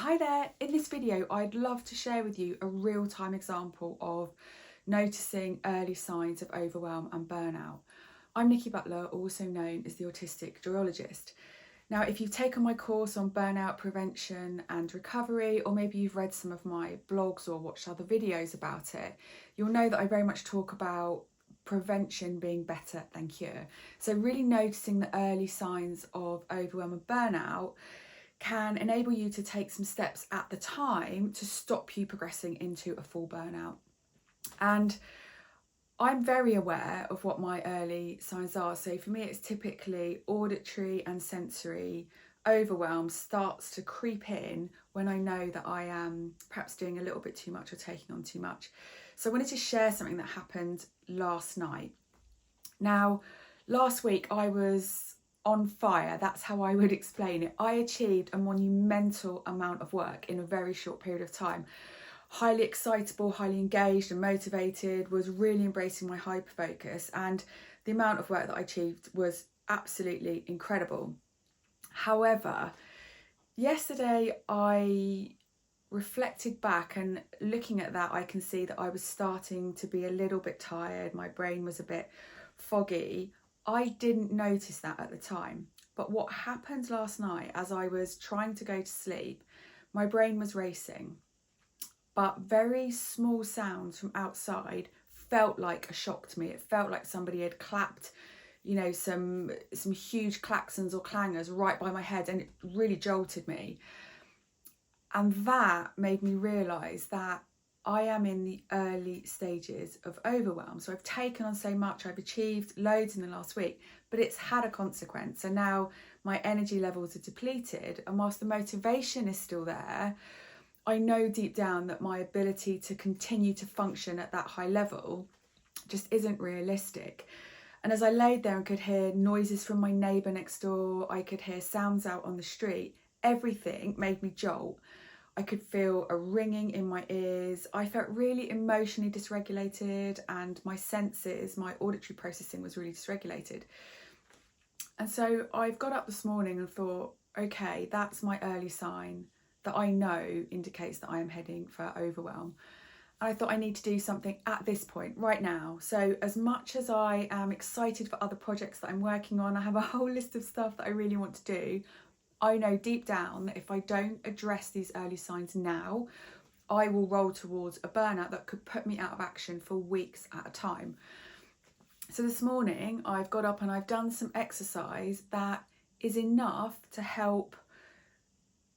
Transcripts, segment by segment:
Hi there, in this video I'd love to share with you a real-time example of noticing early signs of overwhelm and burnout. I'm Nikki Butler, also known as the Autistic Neurologist. Now, if you've taken my course on burnout prevention and recovery, or maybe you've read some of my blogs or watched other videos about it, you'll know that I very much talk about prevention being better than cure. So really noticing the early signs of overwhelm and burnout can enable you to take some steps at the time to stop you progressing into a full burnout. And I'm very aware of what my early signs are. So for me, it's typically auditory and sensory overwhelm starts to creep in when I know that I am perhaps doing a little bit too much or taking on too much. So I wanted to share something that happened last night. Now, last week I was on fire. That's how I would explain it. I achieved a monumental amount of work in a very short period of time. Highly excitable, highly engaged and motivated, was really embracing my hyper focus, and the amount of work that I achieved was absolutely incredible. However, yesterday I reflected back, and looking at that I can see that I was starting to be a little bit tired. My brain was a bit foggy. I didn't notice that at the time, but what happened last night as I was trying to go to sleep, my brain was racing, but very small sounds from outside felt like a shock to me. It felt like somebody had clapped, some huge klaxons or clangers right by my head, and it really jolted me. And that made me realise that I am in the early stages of overwhelm. So I've taken on so much, I've achieved loads in the last week, but it's had a consequence. So now my energy levels are depleted, and whilst the motivation is still there, I know deep down that my ability to continue to function at that high level just isn't realistic. And as I laid there and could hear noises from my neighbour next door, I could hear sounds out on the street, everything made me jolt. I could feel a ringing in my ears. I felt really emotionally dysregulated, and my senses, my auditory processing was really dysregulated. And so I've got up this morning and thought, okay, that's my early sign that I know indicates that I am heading for overwhelm. I thought I need to do something at this point, right now. So as much as I am excited for other projects that I'm working on, I have a whole list of stuff that I really want to do. I know deep down that if I don't address these early signs now, I will roll towards a burnout that could put me out of action for weeks at a time. So this morning I've got up and I've done some exercise that is enough to help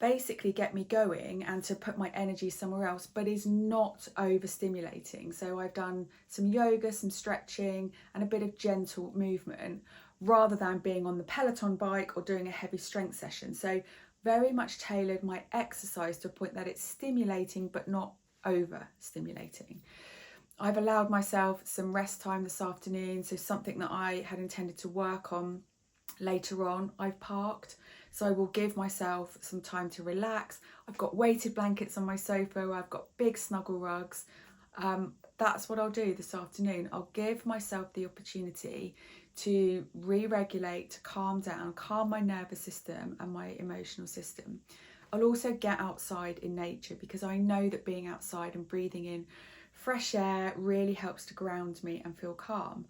basically get me going and to put my energy somewhere else, but is not overstimulating. So I've done some yoga, some stretching and a bit of gentle movement, rather than being on the Peloton bike or doing a heavy strength session. So very much tailored my exercise to a point that it's stimulating but not overstimulating. I've allowed myself some rest time this afternoon, so something that I had intended to work on later on, I've parked. So I will give myself some time to relax. I've got weighted blankets on my sofa, I've got big snuggle rugs. That's what I'll do this afternoon. I'll give myself the opportunity to re-regulate, to calm down, calm my nervous system and my emotional system. I'll also get outside in nature, because I know that being outside and breathing in fresh air really helps to ground me and feel calm.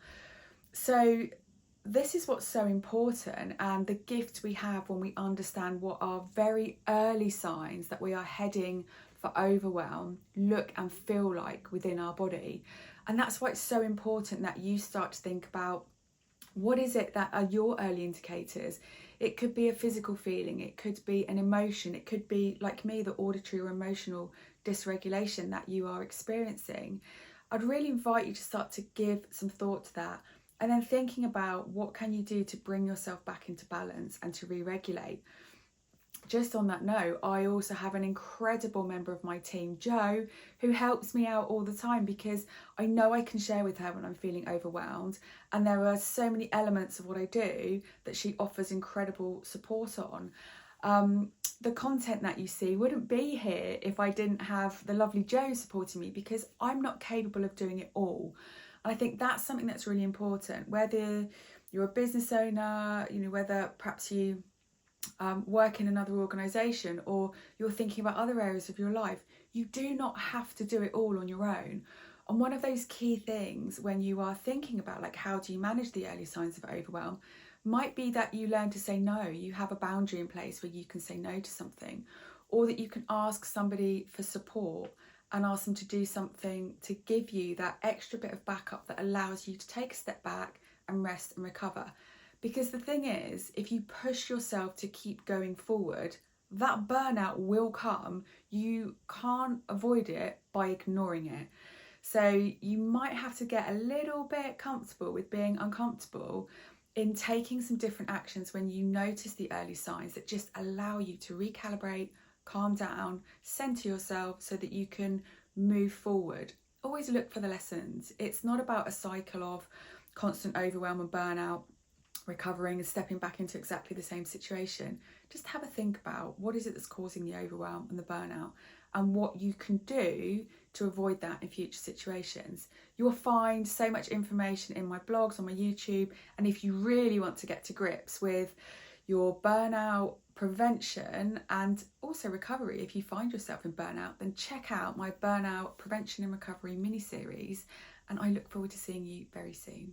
So this is what's so important, and the gift we have when we understand what are very early signs that we are heading for overwhelm look and feel like within our body. And that's why it's so important that you start to think about, what is it that are your early indicators? It could be a physical feeling, it could be an emotion, it could be, like me, the auditory or emotional dysregulation that you are experiencing. I'd really invite you to start to give some thought to that, and then thinking about what can you do to bring yourself back into balance and to re-regulate. Just on that note, I also have an incredible member of my team, Jo, who helps me out all the time, because I know I can share with her when I'm feeling overwhelmed, and there are so many elements of what I do that she offers incredible support on. The content that you see wouldn't be here if I didn't have the lovely Jo supporting me, because I'm not capable of doing it all. And I think that's something that's really important, whether you're a business owner, whether perhaps you work in another organisation, or you're thinking about other areas of your life. You do not have to do it all on your own. And one of those key things when you are thinking about like how do you manage the early signs of overwhelm might be that you learn to say no. You have a boundary in place where you can say no to something, or that you can ask somebody for support and ask them to do something to give you that extra bit of backup that allows you to take a step back and rest and recover. Because the thing is, if you push yourself to keep going forward, that burnout will come. You can't avoid it by ignoring it. So you might have to get a little bit comfortable with being uncomfortable in taking some different actions when you notice the early signs that just allow you to recalibrate, calm down, center yourself so that you can move forward. Always look for the lessons. It's not about a cycle of constant overwhelm and burnout, recovering and stepping back into exactly the same situation. Just have a think about what is it that's causing the overwhelm and the burnout, and what you can do to avoid that in future situations. You'll find so much information in my blogs, on my YouTube, and if you really want to get to grips with your burnout prevention and also recovery, if you find yourself in burnout, then check out my burnout prevention and recovery mini series, and I look forward to seeing you very soon.